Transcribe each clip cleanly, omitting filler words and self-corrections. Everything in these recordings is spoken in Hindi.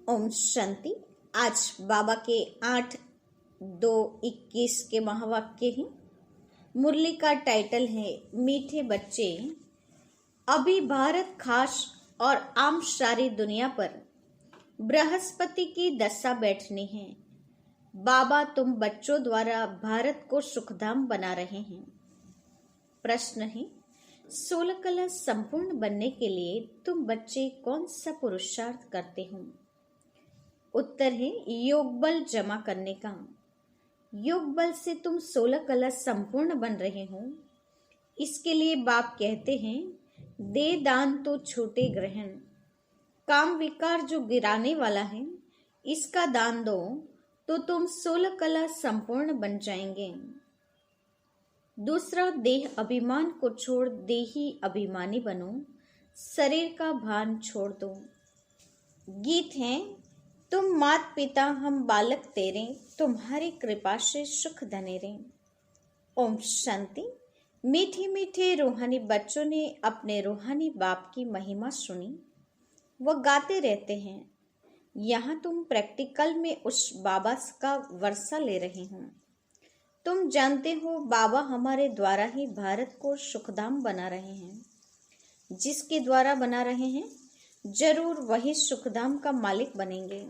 ओम शांति। आज बाबा के 8/2/21 के महावाक्य हैं। मुरली का टाइटल है मीठे बच्चे। अभी भारत खास और आम सारी दुनिया पर बृहस्पति की दशा बैठनी है। बाबा तुम बच्चों द्वारा भारत को सुखधाम बना रहे हैं। प्रश्न है 16 कला संपूर्ण बनने के लिए तुम बच्चे कौन सा पुरुषार्थ करते हो? उत्तर है योग बल जमा करने का। योग बल से तुम 16 कला संपूर्ण बन रहे हो। इसके लिए बाप कहते हैं दे दान तो छोटे ग्रहण। काम विकार जो गिराने वाला है इसका दान दो तो तुम 16 कला संपूर्ण बन जाएंगे। दूसरा, देह अभिमान को छोड़ देही अभिमानी बनो। शरीर का भान छोड़ दो। गीत है तुम मात पिता हम बालक तेरे, तुम्हारी कृपा से सुख धने रे। ओम शांति। मीठे मीठे रूहानी बच्चों ने अपने रूहानी बाप की महिमा सुनी। वह गाते रहते हैं। यहाँ तुम प्रैक्टिकल में उस बाबा का वर्षा ले रहे हो। तुम जानते हो बाबा हमारे द्वारा ही भारत को सुखधाम बना रहे हैं। जिसके द्वारा बना रहे हैं जरूर वही सुखधाम का मालिक बनेंगे।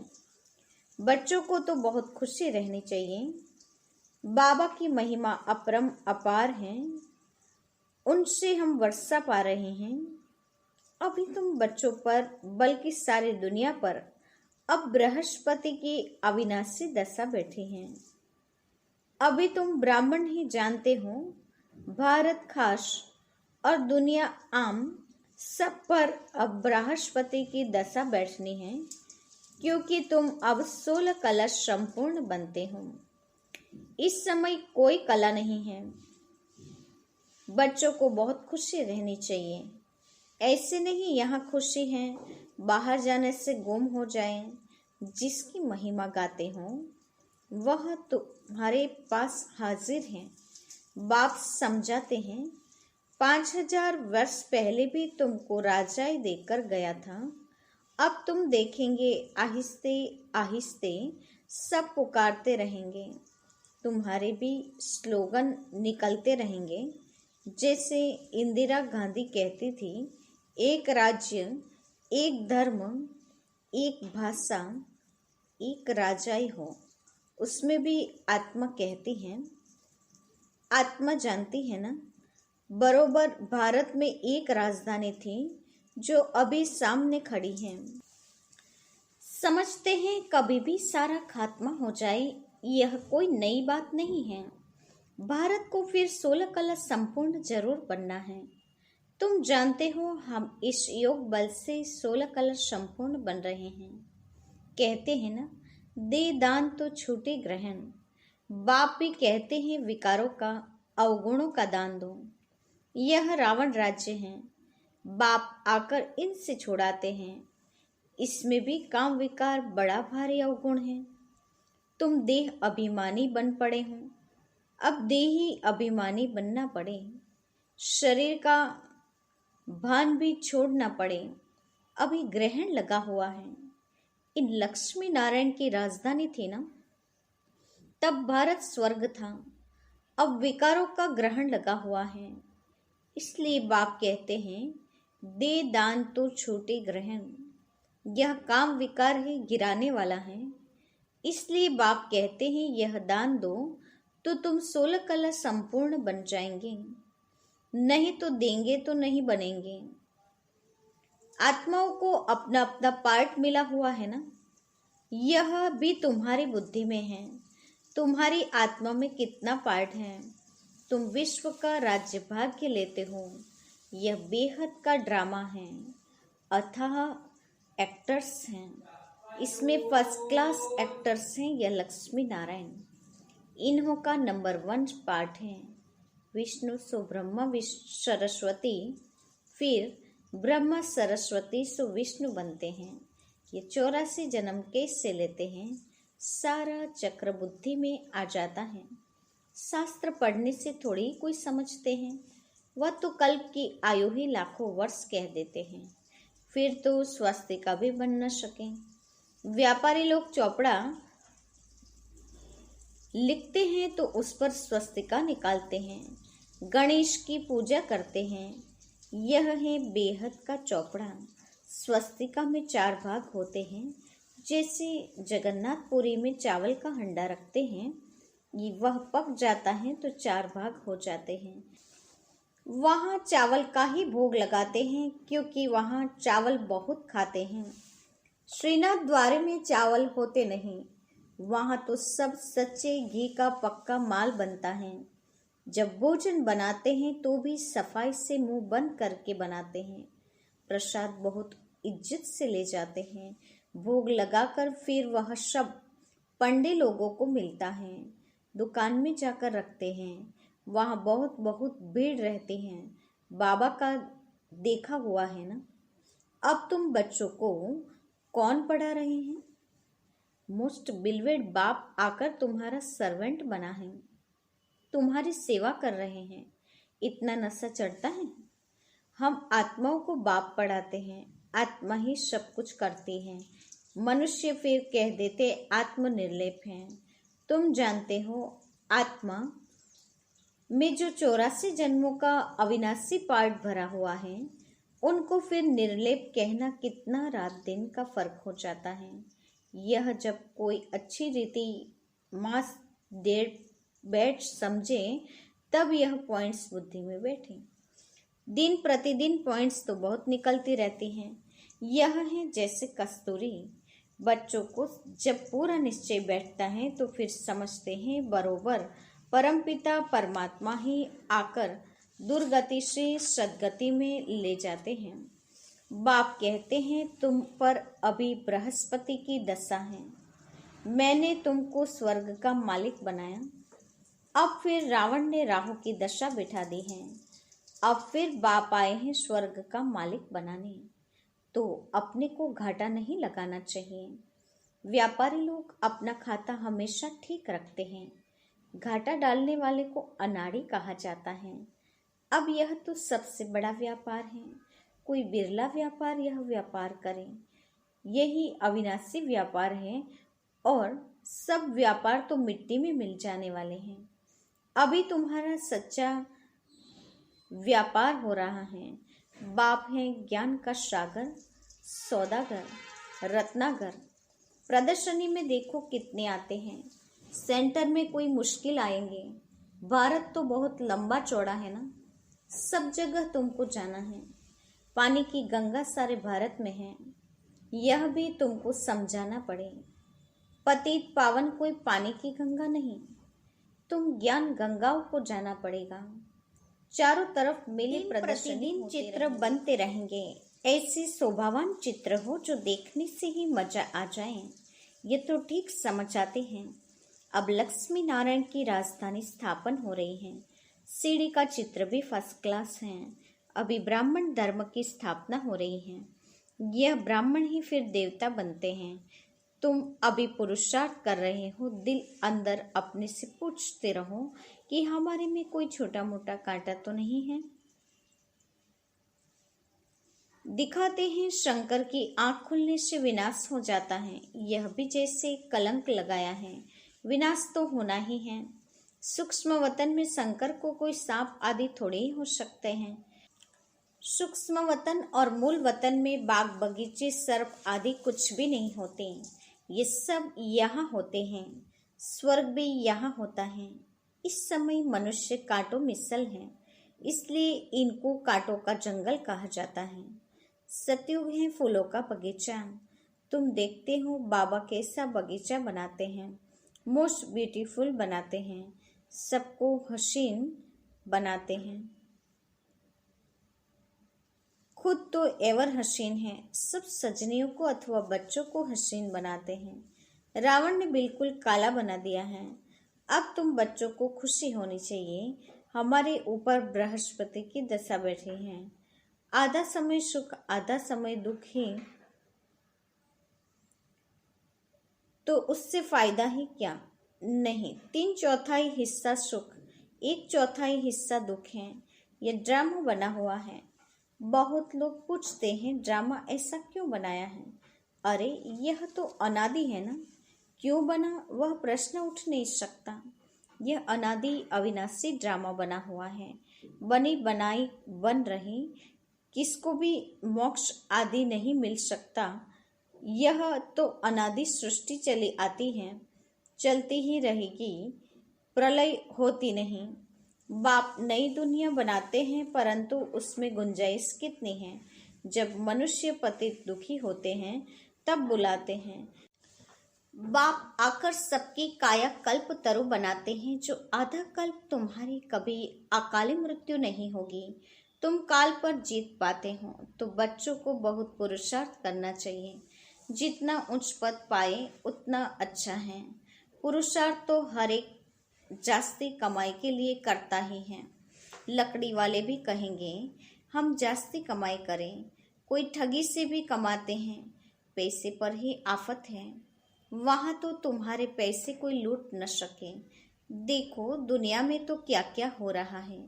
बच्चों को तो बहुत खुशी रहनी चाहिए। बाबा की महिमा अपरम अपार है। उनसे हम वर्षा पा रहे हैं। अभी तुम बच्चों पर बल्कि सारी दुनिया पर अब बृहस्पति की अविनाशी दशा बैठी है। अभी तुम ब्राह्मण ही जानते हो भारत खास और दुनिया आम सब पर अब बृहस्पति की दशा बैठनी है, क्योंकि तुम अब 16 कला संपूर्ण बनते हो। इस समय कोई कला नहीं है। बच्चों को बहुत खुशी रहनी चाहिए। ऐसे नहीं यहाँ खुशी है बाहर जाने से गुम हो जाए। जिसकी महिमा गाते हो वह तुम्हारे पास हाजिर है। बाप समझाते हैं 5000 वर्ष पहले भी तुमको राजाई देकर गया था। अब तुम देखेंगे आहिस्ते आहिस्ते सब पुकारते रहेंगे। तुम्हारे भी स्लोगन निकलते रहेंगे। जैसे इंदिरा गांधी कहती थी एक राज्य, एक धर्म, एक भाषा, एक राजाई हो। उसमें भी आत्मा कहती है। आत्मा जानती है ना, बरोबर भारत में एक राजधानी थी जो अभी सामने खड़ी है। समझते हैं कभी भी सारा खात्मा हो जाए, यह कोई नई बात नहीं है। भारत को फिर 16 कला संपूर्ण जरूर बनना है। तुम जानते हो हम इस योग बल से 16 कला संपूर्ण बन रहे हैं। कहते हैं ना दे दान तो छूटे ग्रहण। बाप भी कहते हैं विकारों का अवगुणों का दान दो। यह रावण राज्य है। बाप आकर इनसे छुड़ाते हैं। इसमें भी काम विकार बड़ा भारी अवगुण है। तुम देह अभिमानी बन पड़े हो। अब देही अभिमानी बनना पड़े। शरीर का भान भी छोड़ना पड़े। अभी ग्रहण लगा हुआ है। इन लक्ष्मी नारायण की राजधानी थी ना, तब भारत स्वर्ग था। अब विकारों का ग्रहण लगा हुआ है। इसलिए बाप कहते हैं दे दान तो छोटे ग्रहण। यह काम विकार ही गिराने वाला है। इसलिए बाप कहते हैं यह दान दो तो तुम 16 कला संपूर्ण बन जाएंगे। नहीं तो देंगे तो नहीं बनेंगे। आत्माओं को अपना अपना पार्ट मिला हुआ है ना, यह भी तुम्हारी बुद्धि में है। तुम्हारी आत्मा में कितना पार्ट है। तुम विश्व का राज्य भाग्य लेते हो। यह बेहद का ड्रामा है। अथाह एक्टर्स हैं। इसमें फर्स्ट क्लास एक्टर्स हैं यह लक्ष्मी नारायण। इन्हों का नंबर 1 पार्ट है। विष्णु सो ब्रह्मा सरस्वती, फिर ब्रह्मा सरस्वती सो विष्णु बनते हैं। ये 84 जन्म कैसे लेते हैं, सारा चक्र बुद्धि में आ जाता है। शास्त्र पढ़ने से थोड़ी कोई समझते हैं। वह तो कल्प की आयु ही लाखों वर्ष कह देते हैं। फिर तो स्वास्तिका भी बन न सके। व्यापारी लोग चौपड़ा लिखते हैं तो उस पर स्वस्तिका निकालते हैं, गणेश की पूजा करते हैं। यह है बेहद का चौपड़ा। स्वस्तिका में 4 भाग होते हैं। जैसे जगन्नाथपुरी में चावल का हंडा रखते हैं, वह पक जाता है तो 4 भाग हो जाते हैं। वहाँ चावल का ही भोग लगाते हैं क्योंकि वहाँ चावल बहुत खाते हैं। श्रीनाथ द्वारे में चावल होते नहीं, वहाँ तो सब सच्चे घी का पक्का माल बनता है। जब भोजन बनाते हैं तो भी सफाई से मुंह बंद करके बनाते हैं। प्रसाद बहुत इज्जत से ले जाते हैं। भोग लगाकर फिर वह सब पंडे लोगों को मिलता है। दुकान में जाकर रखते हैं। वहाँ बहुत बहुत भीड़ रहती है। बाबा का देखा हुआ है ना। अब तुम बच्चों को कौन पढ़ा रहे हैं? मोस्ट बिलवेड बाप आकर तुम्हारा सर्वेंट बना है, तुम्हारी सेवा कर रहे हैं। इतना नशा चढ़ता है? हम आत्माओं को बाप पढ़ाते हैं। आत्मा ही सब कुछ करती है। मनुष्य फिर कह देते आत्मनिर्लेप हैं। तुम जानते हो आत्मा में जो 84 जन्मों का अविनाशी पार्ट भरा हुआ है, उनको फिर निर्लेप कहना कितना रात दिन का फर्क हो जाता है। यह जब कोई अच्छी रीति मास डेढ़ बैठ समझे तब यह पॉइंट्स बुद्धि में बैठे। दिन प्रतिदिन पॉइंट्स तो बहुत निकलती रहती हैं। यह है जैसे कस्तूरी। बच्चों को जब पूरा निश्चय बैठता है तो फिर समझते हैं बरोबर परमपिता परमात्मा ही आकर दुर्गति से सद्गति में ले जाते हैं। बाप कहते हैं तुम पर अभी बृहस्पति की दशा है, मैंने तुमको स्वर्ग का मालिक बनाया। अब फिर रावण ने राहु की दशा बिठा दी है। अब फिर बाप आए हैं स्वर्ग का मालिक बनाने। तो अपने को घाटा नहीं लगाना चाहिए। व्यापारी लोग अपना खाता हमेशा ठीक रखते हैं। घाटा डालने वाले को अनाड़ी कहा जाता है। अब यह तो सबसे बड़ा व्यापार है। कोई बिरला व्यापार यह व्यापार करे। यही अविनाशी व्यापार है और सब व्यापार तो मिट्टी में मिल जाने वाले हैं। अभी तुम्हारा सच्चा व्यापार हो रहा है। बाप है ज्ञान का सागर, सौदागर, रत्नागर। प्रदर्शनी में देखो कितने आते हैं। सेंटर में कोई मुश्किल आएंगे। भारत तो बहुत लंबा चौड़ा है ना, सब जगह तुमको जाना है। पानी की गंगा सारे भारत में है, यह भी तुमको समझाना पड़े। पतित पावन कोई पानी की गंगा नहीं, तुम ज्ञान गंगाओं को जाना पड़ेगा। चारों तरफ मिले प्रतिदिन चित्र बनते रहेंगे। ऐसे शोभावान चित्र हो जो देखने से ही मजा आ जाए। ये तो ठीक समझ आते हैं। अब लक्ष्मी नारायण की राजधानी स्थापन हो रही है। सीढ़ी का चित्र भी फर्स्ट क्लास है। अभी ब्राह्मण धर्म की स्थापना हो रही है। यह ब्राह्मण ही फिर देवता बनते हैं। तुम अभी पुरुषार्थ कर रहे हो। दिल अंदर अपने से पूछते रहो कि हमारे में कोई छोटा मोटा कांटा तो नहीं है। दिखाते हैं शंकर की आंख खुलने से विनाश हो जाता है। यह भी जैसे कलंक लगाया है, विनाश तो होना ही है। सूक्ष्म वतन में शंकर को कोई सांप आदि थोड़े ही हो सकते हैं। सूक्ष्म वतन और मूल वतन में बाग बगीचे सर्प आदि कुछ भी नहीं होते। ये सब यहाँ होते हैं। स्वर्ग भी यहाँ होता है। इस समय मनुष्य कांटों मिसल है, इसलिए इनको कांटों का जंगल कहा जाता है। सतयुग है फूलों का बगीचा। तुम देखते हो बाबा कैसा बगीचा बनाते हैं, मोस्ट ब्यूटीफुल बनाते हैं, सबको हसीन बनाते हैं। खुद तो एवर हसीन है, सब सजनियों को अथवा बच्चों को हसीन बनाते हैं। रावण ने बिल्कुल काला बना दिया है। अब तुम बच्चों को खुशी होनी चाहिए। हमारे ऊपर बृहस्पति की दशा बैठी है। आधा समय सुख आधा समय दुख ही, तो उससे फायदा ही क्या। नहीं, 3/4 हिस्सा सुख, 1/4 हिस्सा दुख है। यह ड्रामा बना हुआ है। बहुत लोग पूछते हैं ड्रामा ऐसा क्यों बनाया है। अरे यह तो अनादि है ना, क्यों बना वह प्रश्न उठ नहीं सकता। यह अनादि अविनाशी ड्रामा बना हुआ है, बनी बनाई बन रही, किसको भी मोक्ष आदि नहीं मिल सकता। यह तो अनादि सृष्टि चली आती है, चलती ही रहेगी, प्रलय होती नहीं। बाप नई दुनिया बनाते हैं, परंतु उसमें गुंजाइश कितनी है। जब मनुष्य पतित दुखी होते हैं तब बुलाते हैं। बाप आकर सबकी काया कल्प तरु बनाते हैं। जो आधा कल्प तुम्हारी कभी अकाली मृत्यु नहीं होगी, तुम काल पर जीत पाते हो। तो बच्चों को बहुत पुरुषार्थ करना चाहिए। जितना उच्च पद पाए उतना अच्छा है। पुरुषार्थ तो हर एक जास्ती कमाई के लिए करता ही है। लकड़ी वाले भी कहेंगे हम जास्ती कमाई करें। कोई ठगी से भी कमाते हैं। पैसे पर ही आफत है। वहां तो तुम्हारे पैसे कोई लूट न सके। देखो दुनिया में तो क्या क्या हो रहा है।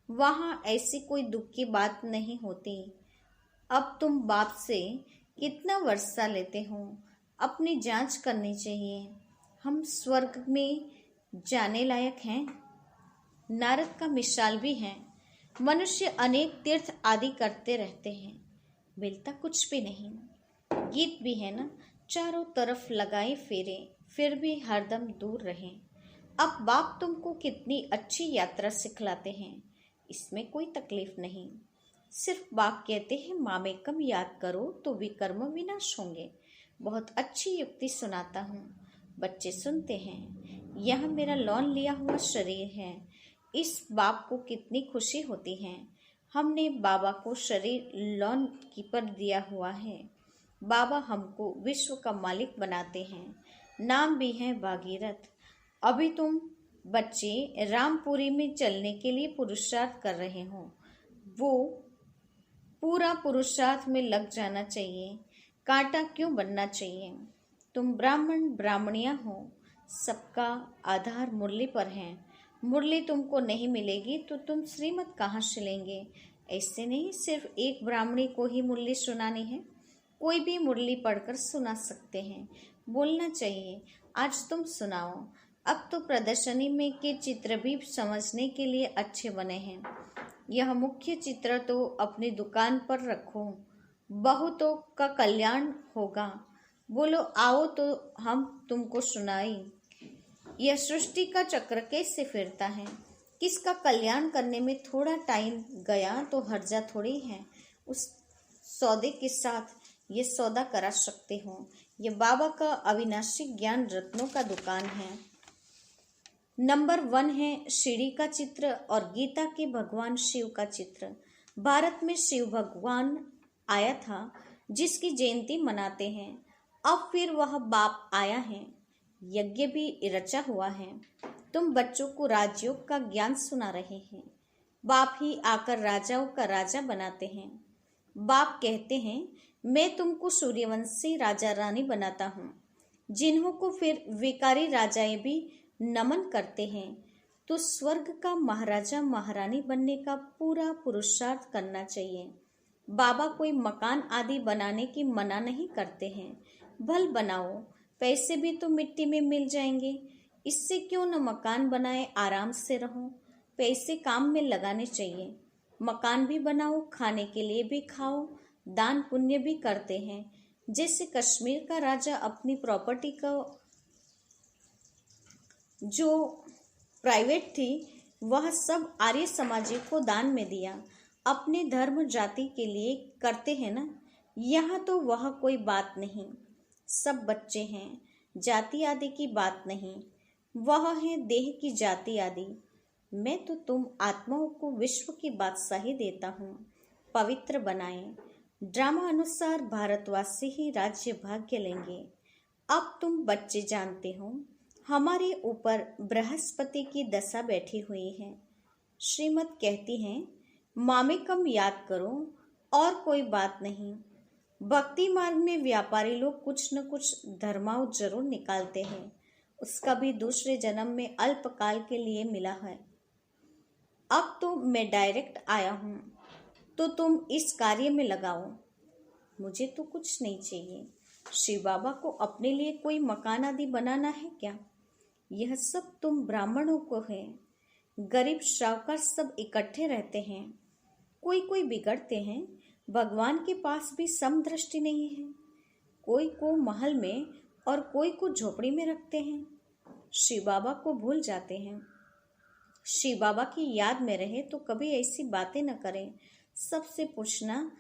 वहां ऐसी कोई दुख की बात नहीं होती। अब तुम बाप से कितना वर्षा लेते हो, अपनी जांच करनी चाहिए। हम स्वर्ग में जाने लायक हैं। नारद का मिसाल भी है। मनुष्य अनेक तीर्थ आदि करते रहते हैं, मिलता कुछ भी नहीं। गीत भी है ना, चारों तरफ लगाए फेरे, फिर भी हरदम दूर रहें। अब बाप तुमको कितनी अच्छी यात्रा सिखलाते हैं, इसमें कोई तकलीफ नहीं। सिर्फ बाप कहते हैं मामेकम याद करो तो विकर्म विनाश होंगे। बहुत अच्छी युक्ति सुनाता हूँ, बच्चे सुनते हैं। यह मेरा लोन लिया हुआ शरीर है। इस बाप को कितनी खुशी होती है। हमने बाबा को शरीर लोन कीपर दिया हुआ है। बाबा हमको विश्व का मालिक बनाते हैं। नाम भी है भागीरथ। अभी तुम बच्चे रामपुरी में चलने के लिए पुरुषार्थ कर रहे हो। वो पूरा पुरुषार्थ में लग जाना चाहिए। कांटा क्यों बनना चाहिए। तुम ब्राह्मण ब्राह्मणियां हो, सबका आधार मुरली पर है। मुरली तुमको नहीं मिलेगी तो तुम श्रीमत कहाँ से लेंगे। ऐसे नहीं सिर्फ एक ब्राह्मणी को ही मुरली सुनानी है, कोई भी मुरली पढ़कर सुना सकते हैं। बोलना चाहिए आज तुम सुनाओ। अब तो प्रदर्शनी में के चित्र भी समझने के लिए अच्छे बने हैं। यह मुख्य चित्र तो अपनी दुकान पर रखो, बहुतों का कल्याण होगा। बोलो आओ तो हम तुमको सुनाई। यह सृष्टि का चक्र कैसे फिरता है, किसका कल्याण करने में थोड़ा टाइम गया तो हर्जा थोड़ी है। उस सौदे के साथ ये सौदा करा सकते हो। ये बाबा का अविनाशी ज्ञान रत्नों का दुकान है। नंबर 1 है सीढ़ी का चित्र और गीता के भगवान शिव का चित्र। भारत में शिव भगवान आया था जिसकी जयंती मनाते हैं। अब फिर वह बाप आया है, यज्ञ भी रचा हुआ है। तुम बच्चों को राजयोग का ज्ञान सुना रहे हैं। बाप ही आकर राजाओं का राजा बनाते हैं। बाप कहते हैं मैं तुमको सूर्यवंशी राजा रानी बनाता हूँ, जिन्हों को फिर विकारी राजाएं भी नमन करते हैं। तो स्वर्ग का महाराजा महारानी बनने का पूरा पुरुषार्थ करना चाहिए। बाबा कोई मकान आदि बनाने की मना नहीं करते हैं। भल बनाओ, पैसे भी तो मिट्टी में मिल जाएंगे। इससे क्यों न मकान बनाए, आराम से रहो। पैसे काम में लगाने चाहिए। मकान भी बनाओ, खाने के लिए भी खाओ, दान पुण्य भी करते हैं। जैसे कश्मीर का राजा अपनी प्रॉपर्टी का जो प्राइवेट थी वह सब आर्य समाजी को दान में दिया। अपने धर्म जाति के लिए करते हैं ना। यहाँ तो वह कोई बात नहीं, सब बच्चे हैं, जाति आदि की बात नहीं। वह है देह की जाति आदि। मैं तो तुम आत्माओं को विश्व की बादशाही देता हूँ। पवित्र बनाएं। ड्रामा अनुसार भारतवासी ही राज्य भाग्य लेंगे। अब तुम बच्चे जानते हो हमारे ऊपर बृहस्पति की दशा बैठी हुई है। श्रीमत कहती है मामेकम याद करो और कोई बात नहीं। भक्ति मार्ग में व्यापारी लोग कुछ न कुछ धर्माओं जरूर निकालते हैं। उसका भी दूसरे जन्म में अल्पकाल के लिए मिला है। अब तो मैं डायरेक्ट आया हूँ, तो तुम इस कार्य में लगाओ। मुझे तो कुछ नहीं चाहिए, शिव बाबा को अपने लिए कोई मकान आदि बनाना है क्या? यह सब तुम ब्राह्मणों को है। गरीब शाहूकार सब इकट्ठे रहते हैं, कोई कोई बिगड़ते हैं। भगवान के पास भी समदृष्टि नहीं है। कोई को महल में और कोई को झोपड़ी में रखते हैं। शिव बाबा को भूल जाते हैं। शिव बाबा की याद में रहे तो कभी ऐसी बातें न करें। सबसे पूछना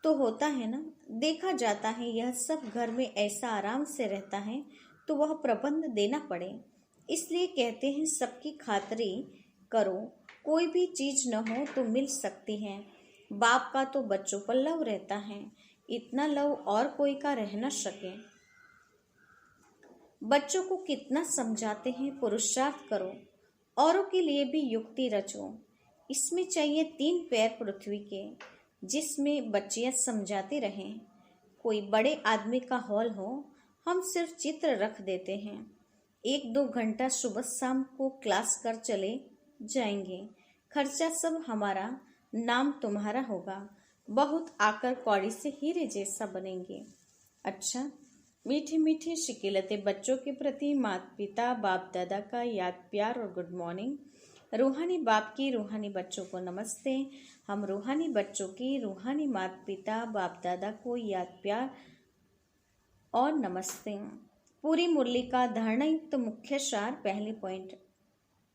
तो होता है ना। देखा जाता है यह सब घर में ऐसा आराम से रहता है तो वह प्रबंध देना पड़े। इसलिए कहते हैं सबकी खातरी करो, कोई भी चीज न हो तो मिल सकती है। बाप का तो बच्चों पर लव रहता है, इतना लव और कोई का रह न सके। बच्चों को कितना समझाते हैं, पुरुषार्थ करो, औरों के लिए भी युक्ति रचो। इसमें चाहिए 3 पैर पृथ्वी के, जिसमें बच्चियां समझाते रहें। कोई बड़े आदमी का हॉल हो, हम सिर्फ चित्र रख देते हैं। 1-2 घंटा सुबह शाम को क्लास कर चले जाएंगे। खर्चा सब हमारा, नाम तुम्हारा होगा। बहुत आकर कौड़ी से हीरे जैसा बनेंगे। अच्छा, मीठे मीठे शिकिलते बच्चों के प्रति माता पिता बाप दादा का याद प्यार और गुड मॉर्निंग। रूहानी बाप की रूहानी बच्चों को नमस्ते। हम रूहानी बच्चों की रूहानी माता पिता बाप दादा को याद प्यार और नमस्ते। पूरी मुरली का धारणा युक्त मुख्य सार। पहली पॉइंट,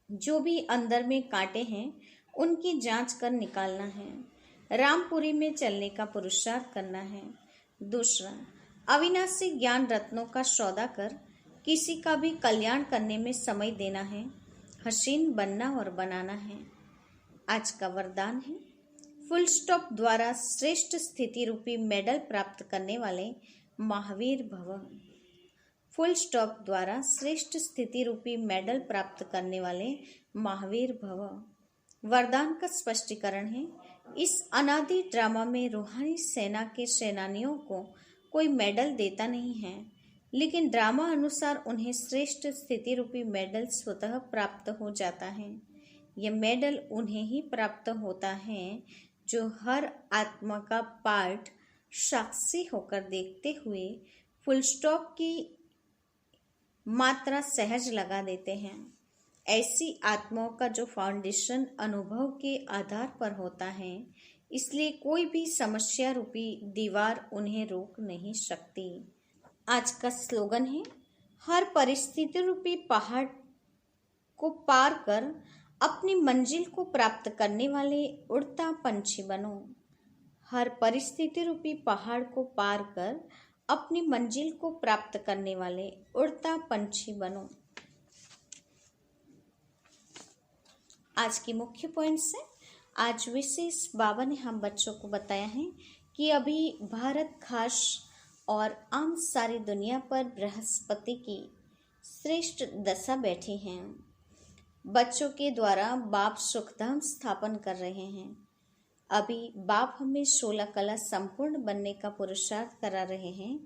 जो भी अंदर में कांटे हैं उनकी जांच कर निकालना है। रामपुरी में चलने का पुरुषार्थ करना है। दूसरा, अविनाशी ज्ञान रत्नों का सौदा कर किसी का भी कल्याण करने में समय देना है। हसीन बनना और बनाना है। आज का वरदान है, फुल स्टॉप द्वारा श्रेष्ठ स्थिति रूपी मेडल प्राप्त करने वाले महावीर भव। फुल स्टॉप द्वारा श्रेष्ठ स्थिति रूपी मेडल प्राप्त करने वाले महावीर भव। वरदान का स्पष्टीकरण है, इस अनादि ड्रामा में रूहानी सेना के सेनानियों को कोई मेडल देता नहीं है, लेकिन ड्रामा अनुसार उन्हें श्रेष्ठ स्थिति रूपी मेडल स्वतः प्राप्त हो जाता है। यह मेडल उन्हें ही प्राप्त होता है जो हर आत्मा का पार्ट साक्षी होकर देखते हुए फुल स्टॉप की मात्रा सहज लगा देते हैं। ऐसी आत्माओं का जो फाउंडेशन अनुभव के आधार पर होता है, इसलिए कोई भी समस्या रूपी दीवार उन्हें रोक नहीं सकती। आज का स्लोगन है, हर परिस्थिति रूपी पहाड़ को पार कर अपनी मंजिल को प्राप्त करने वाले उड़ता पंछी बनो। हर परिस्थिति रूपी पहाड़ को पार कर अपनी मंजिल को प्राप्त करने वाले उड़ता पंछी बनो। आज की मुख्य पॉइंट्स है। आज विशेष बाबा ने हम बच्चों को बताया है कि अभी भारत खास और आम सारी दुनिया पर बृहस्पति की श्रेष्ठ दशा बैठी हैं। बच्चों के द्वारा बाप सुखधाम स्थापन कर रहे हैं। अभी बाप हमें 16 कला संपूर्ण बनने का पुरुषार्थ करा रहे हैं।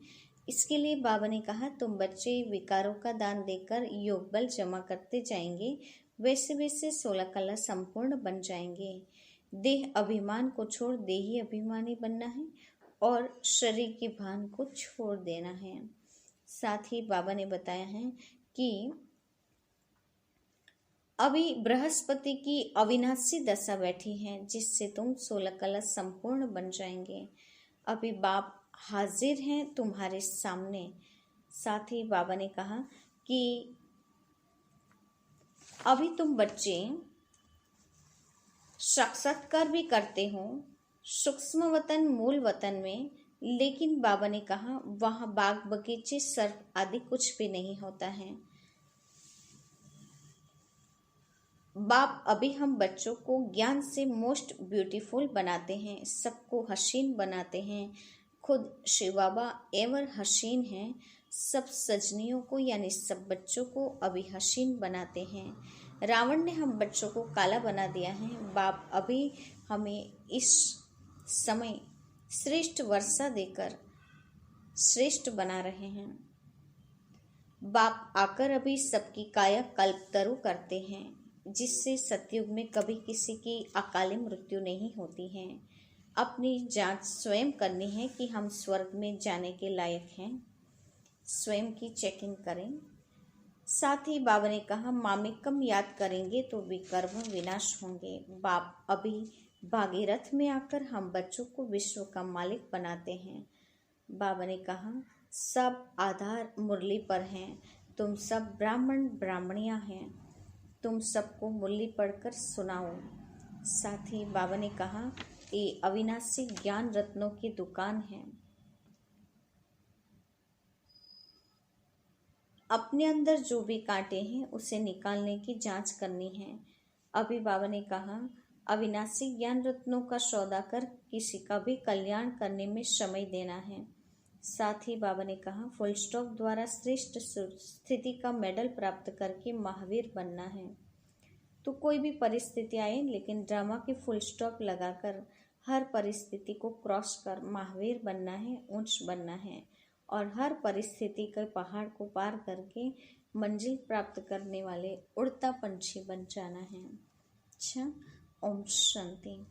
इसके लिए बाबा ने कहा, तुम बच्चे विकारों का दान देकर योग बल जमा करते जाएंगे, वैसे वैसे 16 कला संपूर्ण बन जाएंगे। देह अभिमान को छोड़ देही अभिमानी बनना है और शरीर के भान को छोड़ देना है। साथ ही बाबा ने बताया है कि अभी बृहस्पति की अविनाशी दशा बैठी है, जिससे तुम 16 कला संपूर्ण बन जाएंगे। अभी बाप हाजिर हैं तुम्हारे सामने। साथ ही बाबा ने कहा कि अभी तुम बच्चे साक्षात्कार भी करते हो सूक्ष्म वतन मूल वतन में, लेकिन बाबा ने कहा वहाँ बाग बगीचे सर्प आदि कुछ भी नहीं होता है। बाप अभी हम बच्चों को ज्ञान से मोस्ट ब्यूटीफुल बनाते हैं, सबको हसीन बनाते हैं। खुद शिव बाबा एवर हसीन हैं। सब सजनियों को यानी सब बच्चों को अभी हसीन बनाते हैं। रावण ने हम बच्चों को काला बना दिया है। बाप अभी हमें इस समय श्रेष्ठ वर्षा देकर श्रेष्ठ बना रहे हैं। बाप आकर अभी सबकी काया कल्पतरु करते हैं, जिससे सतयुग में कभी किसी की अकाली मृत्यु नहीं होती है। अपनी जांच स्वयं करनी है कि हम स्वर्ग में जाने के लायक हैं। स्वयं की चेकिंग करें। साथ ही बाबा ने कहा, मामेकम याद करेंगे तो विकर्म विनाश होंगे। बाप अभी भागीरथ में आकर हम बच्चों को विश्व का मालिक बनाते हैं। बाबा ने कहा, सब आधार मुरली पर हैं। तुम सब ब्राह्मण ब्राह्मणियां हैं। तुम सबको मुरली पढ़कर सुनाओ। साथ ही बाबा ने कहा, ये अविनाशी ज्ञान रत्नों की दुकान है। अपने अंदर जो भी कांटे हैं उसे निकालने की जांच करनी है। अभी बाबा ने कहा, अविनाशी ज्ञान रत्नों का सौदा कर किसी का भी कल्याण करने में समय देना है। साथ ही बाबा ने कहा, फुल स्टॉप द्वारा श्रेष्ठ स्थिति का मेडल प्राप्त करके महावीर बनना है। तो कोई भी परिस्थिति आए, लेकिन ड्रामा की फुल स्टॉप लगाकर हर परिस्थिति को क्रॉस कर महावीर बनना है, ऊंच बनना है और हर परिस्थिति के पहाड़ को पार करके मंजिल प्राप्त करने वाले उड़ता पंछी बन जाना है। अच्छा, ओम शांति।